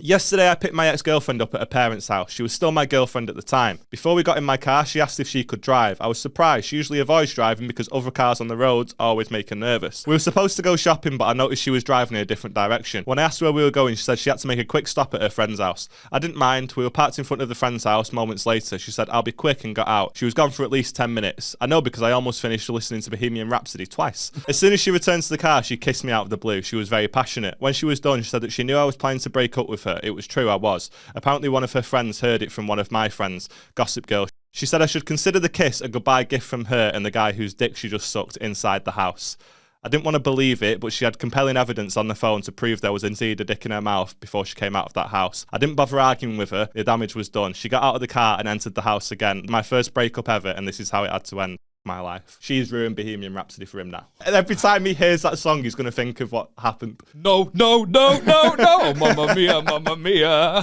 Yesterday, I picked my ex-girlfriend up at her parents' house. She was still my girlfriend at the time. Before we got in my car, she asked if she could drive. I was surprised. She usually avoids driving because other cars on the roads always make her nervous. We were supposed to go shopping, but I noticed she was driving in a different direction. When I asked where we were going, she said she had to make a quick stop at her friend's house. I didn't mind. We were parked in front of the friend's house. Moments later, she said, "I'll be quick," and got out. She was gone for at least 10 minutes. I know because I almost finished listening to Bohemian Rhapsody twice. As soon as she returned to the car, she kissed me out of the blue. She was very passionate. When she was done, she said that she knew I was planning to break up with her. It was true, I was. Apparently one of her friends heard it from one of my friends, Gossip Girl. She said I should consider the kiss a goodbye gift from her and the guy whose dick she just sucked inside the house. I didn't want to believe it, but she had compelling evidence on the phone to prove there was indeed a dick in her mouth before she came out of that house. I didn't bother arguing with her. The damage was done. She got out of the car and entered the house again. My first breakup ever, and this is how it had to end. My life. She's ruined Bohemian Rhapsody for him now. And every time he hears that song, he's going to think of what happened. No, no, no, no, no. Mamma mia, mamma mia.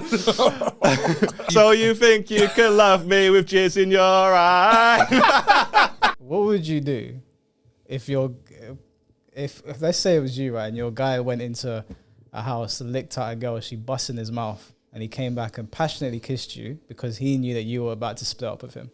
So you think you can love me with jizz in your eye? What would you do if let's say it was you, right, and your guy went into a house, licked out a girl, she bust in his mouth, and he came back and passionately kissed you because he knew that you were about to split up with him?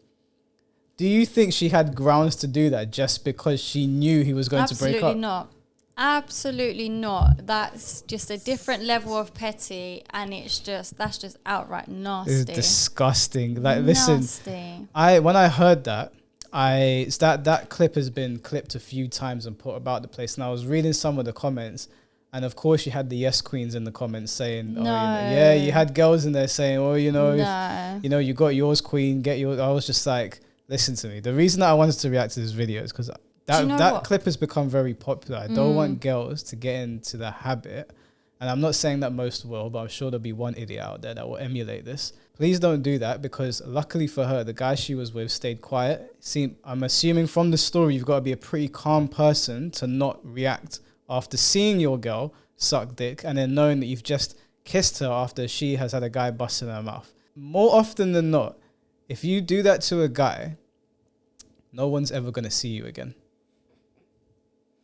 Do you think she had grounds to do that just because she knew he was going to break up? Absolutely not. Absolutely not. That's just a different level of petty, and that's just outright nasty. It's disgusting. Like, nasty. Listen, when I heard that, that clip has been clipped a few times and put about the place, and I was reading some of the comments, and of course you had the yes queens in the comments saying, you had girls in there saying, you got yours, queen, get yours. I was just like, listen to me. The reason that I wanted to react to this video is because that clip has become very popular. I don't want girls to get into the habit, and I'm not saying that most will, but I'm sure there'll be one idiot out there that will emulate this. Please don't do that, because luckily for her, the guy she was with stayed quiet. See, I'm assuming from the story, you've got to be a pretty calm person to not react after seeing your girl suck dick and then knowing that you've just kissed her after she has had a guy bust in her mouth. More often than not, if you do that to a guy, no one's ever going to see you again.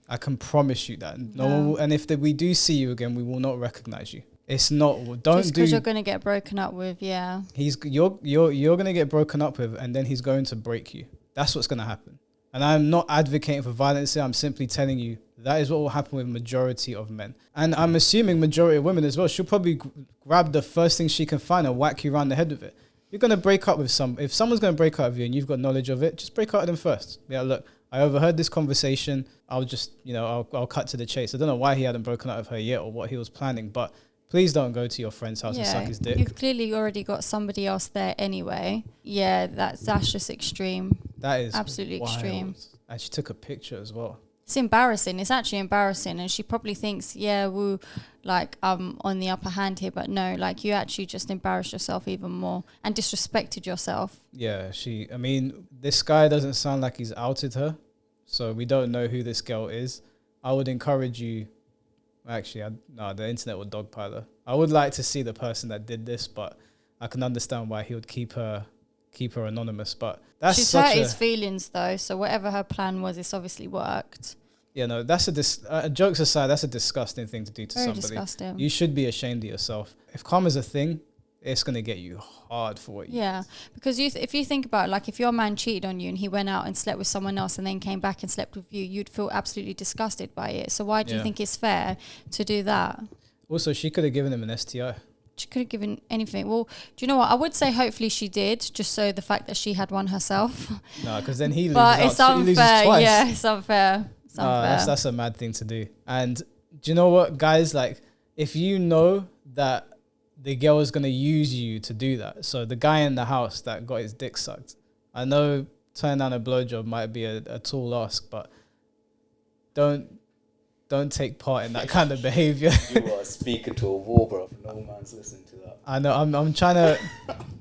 I can promise you that. No one will, and if we do see you again, we will not recognize you. It's not, just because you're going to get broken up with, yeah. You're going to get broken up with, and then he's going to break you. That's what's going to happen. And I'm not advocating for violence here. I'm simply telling you that is what will happen with majority of men. And I'm assuming majority of women as well. She'll probably grab the first thing she can find and whack you around the head with it. You're going to break up with if someone's going to break up with you and you've got knowledge of it, just break up with them first. Yeah, look, I overheard this conversation. I'll just, I'll cut to the chase. I don't know why he hadn't broken up with her yet or what he was planning, but please don't go to your friend's house and suck his dick. You've clearly already got somebody else there anyway. Yeah, that's just extreme. That is absolutely wild. Extreme. And she took a picture as well. It's embarrassing. It's actually embarrassing. And she probably thinks, I'm on the upper hand here. But no, you actually just embarrassed yourself even more and disrespected yourself. Yeah, this guy doesn't sound like he's outed her. So we don't know who this girl is. I would encourage you. Actually, the internet will dogpile her. I would like to see the person that did this, but I can understand why he would keep her anonymous. But she's hurt his feelings though, so whatever her plan was, it's obviously worked. Yeah, no, that's jokes aside, that's a disgusting thing to do to somebody. Disgusting. You should be ashamed of yourself. If karma's a thing, it's going to get you hard for what you did. Because if you think about it, if your man cheated on you and he went out and slept with someone else and then came back and slept with you, you'd feel absolutely disgusted by it. So why do you think it's fair to do that? Also, she could have given him an STI. She could have given anything. Well, do you know what? I would say hopefully she did, just so the fact that she had one herself. No, because then he loses. But it's unfair. He loses twice. Yeah, it's unfair. That's a mad thing to do. And do you know what, guys? If you know that the girl is going to use you to do that. So the guy in the house that got his dick sucked. I know turning down a blowjob might be a tall ask, but don't take part in that kind of behavior. You are speaking to a wall, bro. No man's listening to that. I know. I'm trying to.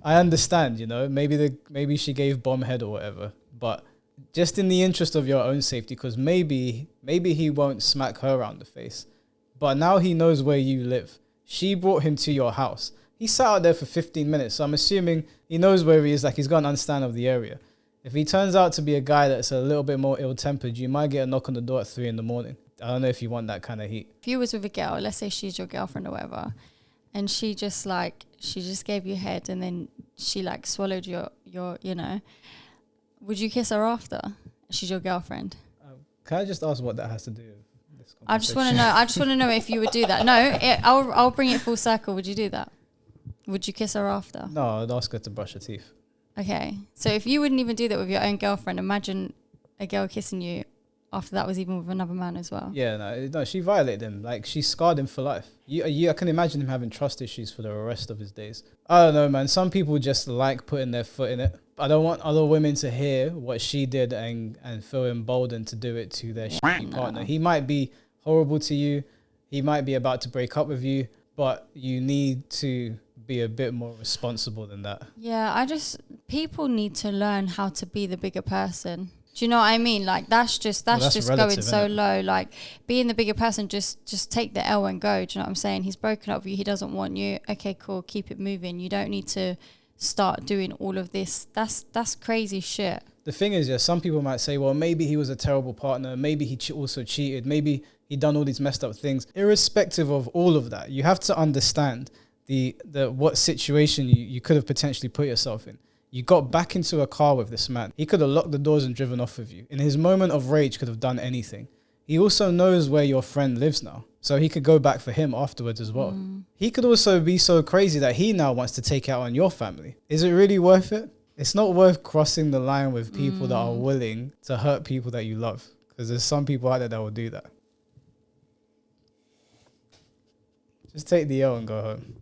I understand. Maybe she gave bomb head or whatever, but just in the interest of your own safety, because maybe he won't smack her around the face, but now he knows where you live. She brought him to your house. He sat out there for 15 minutes, so I'm assuming he knows where he is. He's got an understanding of the area. If he turns out to be a guy that's a little bit more ill-tempered, you might get a knock on the door at 3 a.m. I don't know if you want that kind of heat. If you was with a girl, let's say she's your girlfriend or whatever, and she just gave you head, and then she like swallowed your would you kiss her after? She's your girlfriend. Can I just ask what that has to do with this I just want to know. I just want to know if you would do that. No, I'll bring it full circle. Would you do that? Would you kiss her after? No, I'd ask her to brush her teeth. Okay, so if you wouldn't even do that with your own girlfriend, imagine a girl kissing you after that was even with another man as well. Yeah, no, she violated him. Like, she scarred him for life. I can imagine him having trust issues for the rest of his days. I don't know, man. Some people just like putting their foot in it. I don't want other women to hear what she did and feel emboldened to do it to their shitty partner. He might be horrible to you. He might be about to break up with you, but you need to be a bit more responsible than that. Yeah, people need to learn how to be the bigger person. Do you know what I mean? Like, that's just relative, going so low. Like, being the bigger person, just take the L and go. Do you know what I'm saying? He's broken up with you. He doesn't want you. Okay, cool. Keep it moving. You don't need to start doing all of this. That's crazy shit. The thing is, yeah, some people might say, well, maybe he was a terrible partner. Maybe he also cheated. Maybe he done all these messed up things. Irrespective of all of that, you have to understand the what situation you could have potentially put yourself in. You got back into a car with this man. He could have locked the doors and driven off with you. In his moment of rage, could have done anything. He also knows where your friend lives now, so he could go back for him afterwards as well. He could also be so crazy that he now wants to take out on your family. Is it really worth it? It's not worth crossing the line with people that are willing to hurt people that you love, because there's some people out there that will do that. Just take the L and go home.